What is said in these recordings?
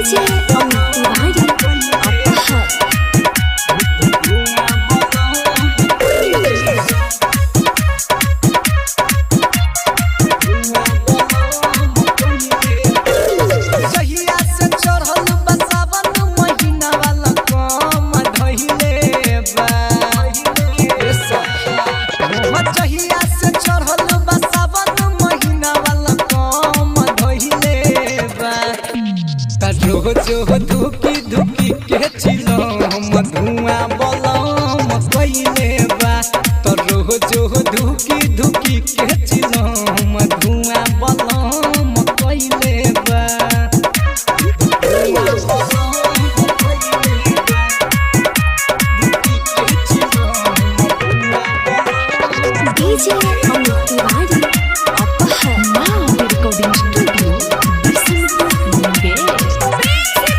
DJ Tiwari अपहर जो धुकी धुकी के चिलो हम धुआं बलम कइले बा तो जो धुकी धुकी के चिलो हम धुआं बलम कइले बा डीजे तिवारी अपहर मां रिकॉर्डिंग स्टूडियो बिशनपुर मुंगेर।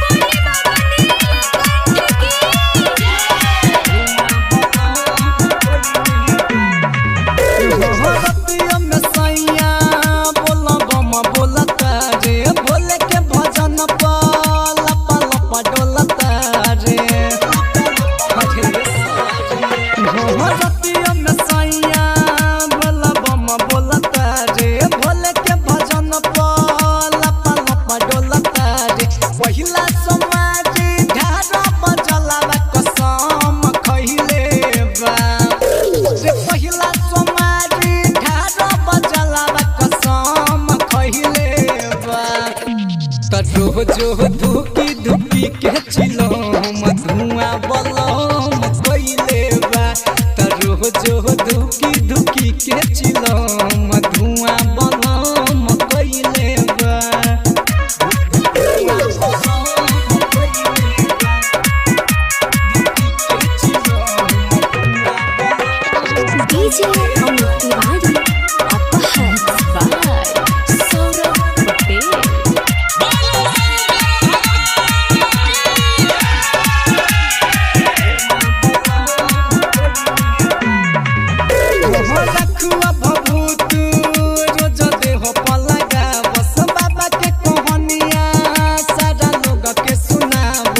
जो धुकी धुकी के चिलो हम धुआं बलम कइले बा तरो जो धुकी धुकी के चिलो हम धुआं बलम कइले बा DJ Tiwari Aphar by Saurabh Patel. रखुआ भभूत रोज देह पलगा बस बाबा के कहानिया सारा लोग के सुनाब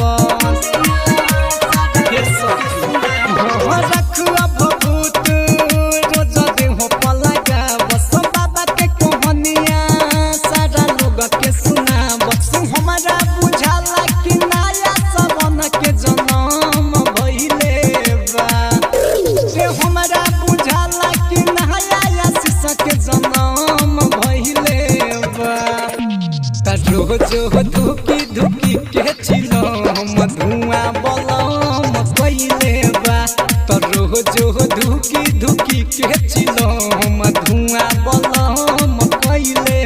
रखुआ भभूत रोज देह पलगा बस बाबा के कहानिया सारा लोग के सुनाब हमारा बुझाला कि नया सवन के जन्म भइले बा हमारा बुझाला कि नया के जन्म भइले बा तरो जो धुकी धुकी के चिलो हम धुआं बलम कइले बा तरो जो धुकी धुकी के चिलो हम धुआं बलम कइले